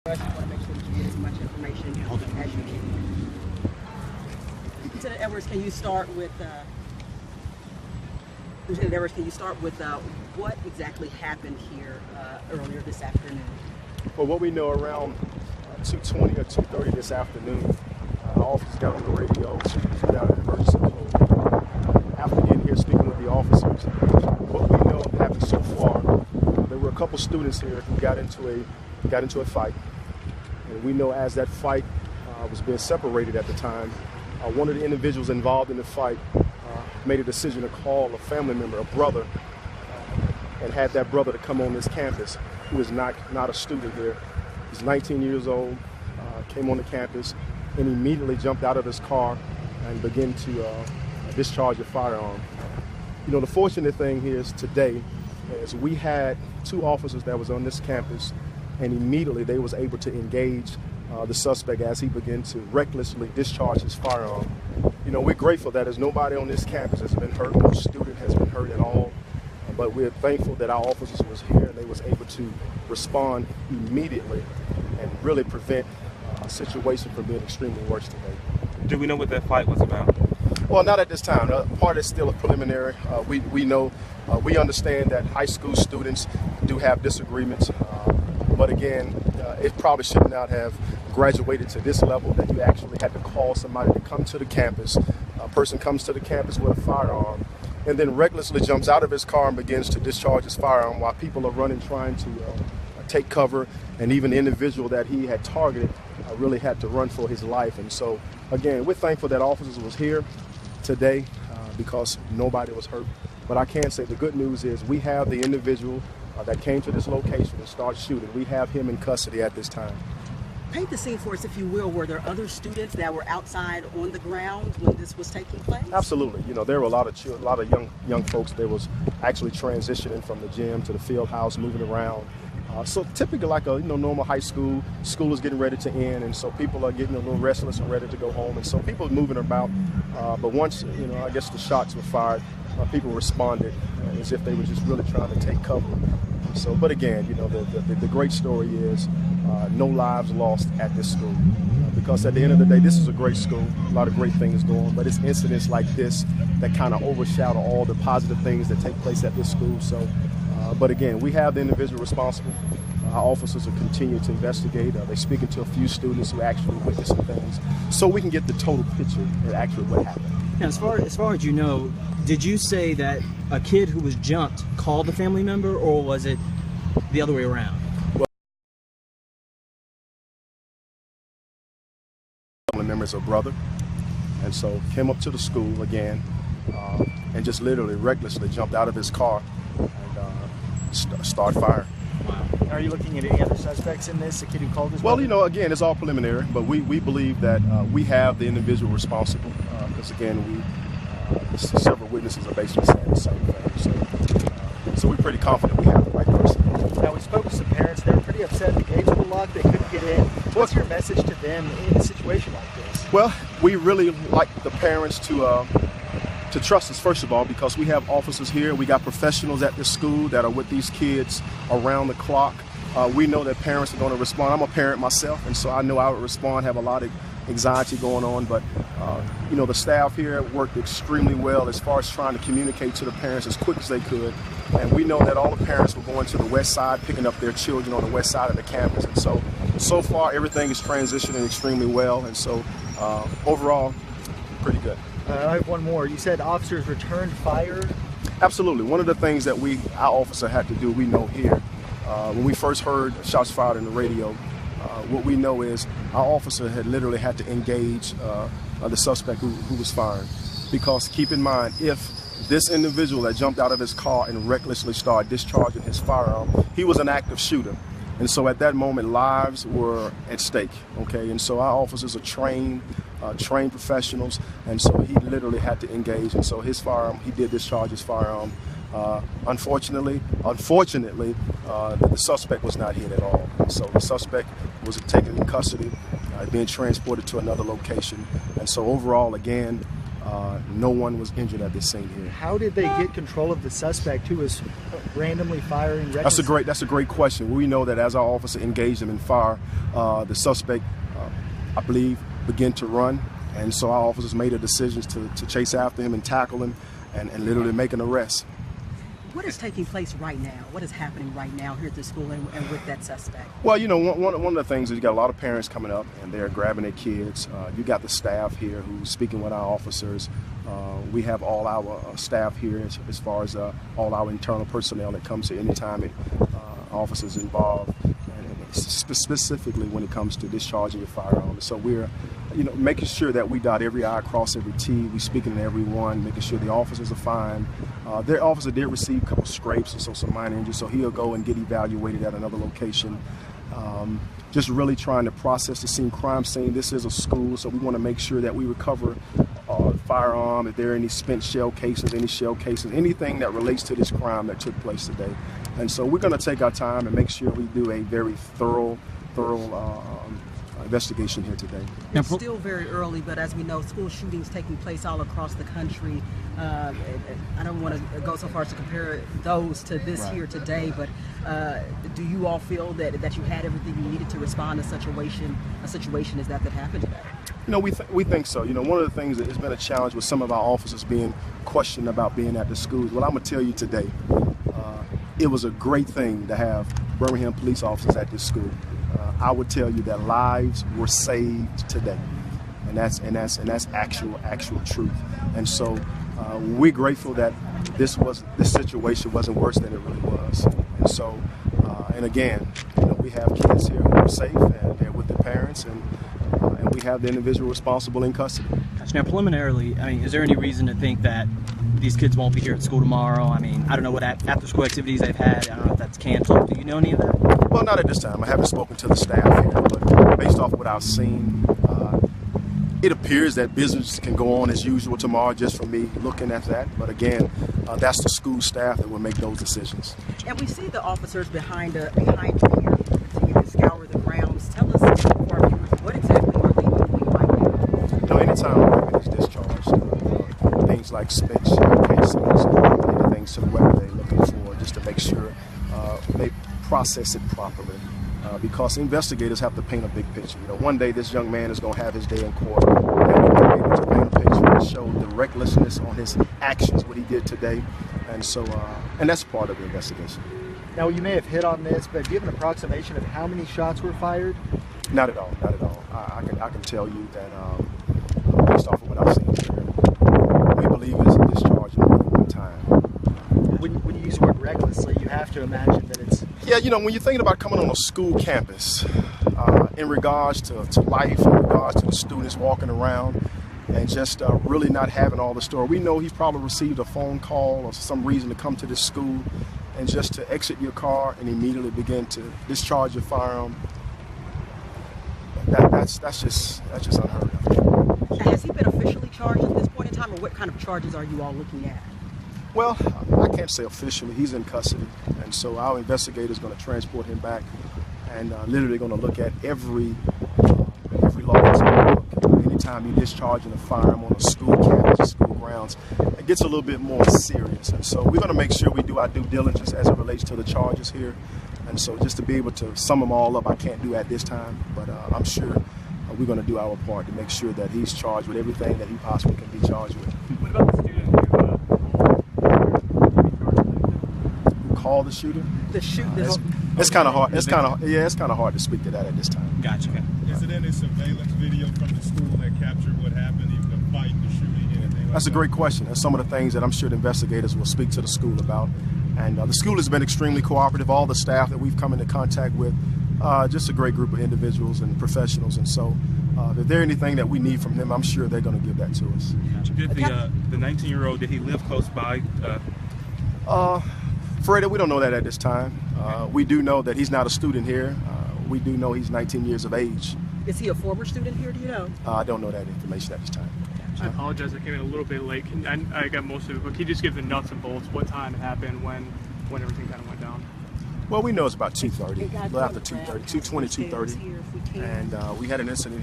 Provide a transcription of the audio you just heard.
You want to make sure that you get as much information as you can. Lieutenant Edwards, can you start with what exactly happened here earlier this afternoon? Well, what we know around 2:20 or 2:30 this afternoon, our officers got on the radio, put out an emergency code. After getting here, speaking with the officers, what we know happened so far, there were a couple students here who got into a fight, and we know as that fight was being separated at the time, one of the individuals involved in the fight made a decision to call a family member, a brother, and had that brother to come on this campus, who is not a student here. He's 19 years old, came on the campus, and immediately jumped out of his car and began to discharge a firearm. You know, the fortunate thing here is today is we had two officers that was on this campus, and immediately they was able to engage the suspect as he began to recklessly discharge his firearm. You know, we're grateful that there's nobody on this campus has been hurt, no student has been hurt at all, but we're thankful that our officers was here and they was able to respond immediately and really prevent a situation from being extremely worse today. Do we know what that fight was about? Well, not at this time. The part is still a preliminary. We know, we understand that high school students do have disagreements, but again, it probably should not have graduated to this level that you actually had to call somebody to come to the campus. A person comes to the campus with a firearm and then recklessly jumps out of his car and begins to discharge his firearm while people are running trying to take cover, and even the individual that he had targeted really had to run for his life. And so again, we're thankful that officers was here today because nobody was hurt. But I can say the good news is we have the individual that came to this location and started shooting. We have him in custody at this time. Paint the scene for us, if you will. Were there other students that were outside on the ground when this was taking place? Absolutely. You know, there were a lot of young folks that was actually transitioning from the gym to the field house, moving around. So typically like a normal high school is getting ready to end, and so people are getting a little restless and ready to go home, and so people are moving about. But once I guess the shots were fired, people responded as if they were just really trying to take cover. So, but again, the great story is no lives lost at this school, because at the end of the day, this is a great school, a lot of great things going on, but it's incidents like this that kind of overshadow all the positive things that take place at this school. So, but again, we have the individual responsible. Our officers will continue to investigate. They're speaking to a few students who actually witnessed some things, so we can get the total picture of actually what happened. Now, as far as you know, did you say that a kid who was jumped called a family member, or was it the other way around? Well, family member is a brother, and so came up to the school again and just literally recklessly jumped out of his car and started firing. Wow. Are you looking at any other suspects in this? The kid who called us? Well, again, it's all preliminary, but we believe that we have the individual responsible because, again, several witnesses are basically saying the same thing. So we're pretty confident we have the right person. Now, we spoke with some parents. They were pretty upset. The gates were locked. They couldn't get in. What's your message to them in a situation like this? Well, we really like the parents to trust us, first of all, because we have officers here. We got professionals at this school that are with these kids around the clock. We know that parents are going to respond. I'm a parent myself, and so I know I would respond, have a lot of anxiety going on, but the staff here worked extremely well as far as trying to communicate to the parents as quick as they could. And we know that all the parents were going to the west side, picking up their children on the west side of the campus. And so far, everything is transitioning extremely well. And so overall, pretty good. I have one more. You said officers returned fire? Absolutely. One of the things that our officer had to do, we know here, when we first heard shots fired in the radio, what we know is our officer had literally had to engage the suspect who was firing. Because keep in mind, if this individual that jumped out of his car and recklessly started discharging his firearm, he was an active shooter. And so at that moment, lives were at stake, okay? And so our officers are trained professionals, and so he literally had to engage. And so his firearm, he did discharge his firearm. Unfortunately, the suspect was not hit at all. So the suspect was taken in custody, being transported to another location. And so overall, again, no one was injured at this scene here. How did they get control of the suspect who was randomly firing? That's a great question. We know that as our officer engaged him in fire, the suspect, I believe, began to run, and so our officers made a decision to chase after him and tackle him, and literally make an arrest. What is taking place right now? What is happening right now here at the school and with that suspect? Well, you know, one of the things is you got a lot of parents coming up and they're grabbing their kids. You got the staff here who's speaking with our officers. We have all our staff here as far as all our internal personnel that comes here anytime officers involved, and specifically when it comes to discharging your firearm. So we're, you know, making sure that we dot every I, cross every T. We speaking to everyone, making sure the officers are fine. Their officer did receive a couple scrapes and so some minor injuries, so he'll go and get evaluated at another location. Just really trying to process the scene, crime scene. This is a school, so we want to make sure that we recover firearm, if there are any spent shell cases, any shell cases, anything that relates to this crime that took place today. And so we're going to take our time and make sure we do a very thorough investigation here today. It's still very early, but as we know, school shootings taking place all across the country. I don't want to go so far as to compare those to this here today, but do you all feel that you had everything you needed to respond to a situation as that happened today? You know, we think so. You know, one of the things that has been a challenge with some of our officers being questioned about being at the schools. Well, I'm going to tell you today, it was a great thing to have Birmingham police officers at this school. I would tell you that lives were saved today, and that's actual truth. And so we're grateful that this situation wasn't worse than it really was. And so, and again, you know, we have kids here who are safe and they're with their parents, and we have the individual responsible in custody. Now, preliminarily, I mean, is there any reason to think that these kids won't be here at school tomorrow? I mean, I don't know what after-school activities they've had. I don't know if that's canceled. Do you know any of that? Well, not at this time. I haven't spoken to the staff here, but based off what I've seen, it appears that business can go on as usual tomorrow, just from me looking at that. But again, that's the school staff that will make those decisions. And we see the officers behind you here continue to scour the grounds. Tell us, for our viewers, what exactly are they doing right now? You know, anytime a weapon is discharged, things like spent shell casings, things to the weapon they're looking for, just to make sure they process it properly. Because investigators have to paint a big picture. You know, one day this young man is going to have his day in court, and we're going to be able to paint a picture and show the recklessness on his actions, what he did today, and so, and that's part of the investigation. Now, you may have hit on this, but do you have an approximation of how many shots were fired? Not at all. Not at all. I can tell you that based off of what I've seen here, we believe it's a discharge more than one time. When you use the word recklessly, you have to imagine that it's... Yeah, you know, when you're thinking about coming on a school campus, in regards to life, in regards to the students walking around, and just really not having all the story. We know he probably received a phone call or some reason to come to this school, and just to exit your car and immediately begin to discharge your firearm. That's just unheard of. Has he been officially charged at this point in time, or what kind of charges are you all looking at? Well, I can't say officially. He's in custody, and so our investigator is going to transport him back, and literally going to look at every law that's going to look. Anytime you're discharging a firearm on a school campus, school grounds, it gets a little bit more serious. And so we're going to make sure we do our due diligence as it relates to the charges here. And so just to be able to sum them all up, I can't do at this time, but I'm sure we're going to do our part to make sure that he's charged with everything that he possibly can be charged with. What about the student Who called the shooter? It's kind of hard. It's kind of hard to speak to that at this time. Gotcha. Is it any surveillance video from the school that captured what happened, even the fight, the shooting, anything like That's a great question. That's some of the things that I'm sure the investigators will speak to the school about. And the school has been extremely cooperative. All the staff that we've come into contact with, just a great group of individuals and professionals. And so if there's anything that we need from them, I'm sure they're going to give that to us. Did the 19-year-old, did he live close by? Freddie, we don't know that at this time. We do know that he's not a student here. We do know he's 19 years of age. Is he a former student here, do you know? I don't know that information at this time. I apologize, I came in a little bit late. I got most of it, but can you just give the nuts and bolts, what time it happened, when everything kind of went down? Well, we know it's about 2:30, a little after 2:30, 2:20, 2:30, and we had an incident.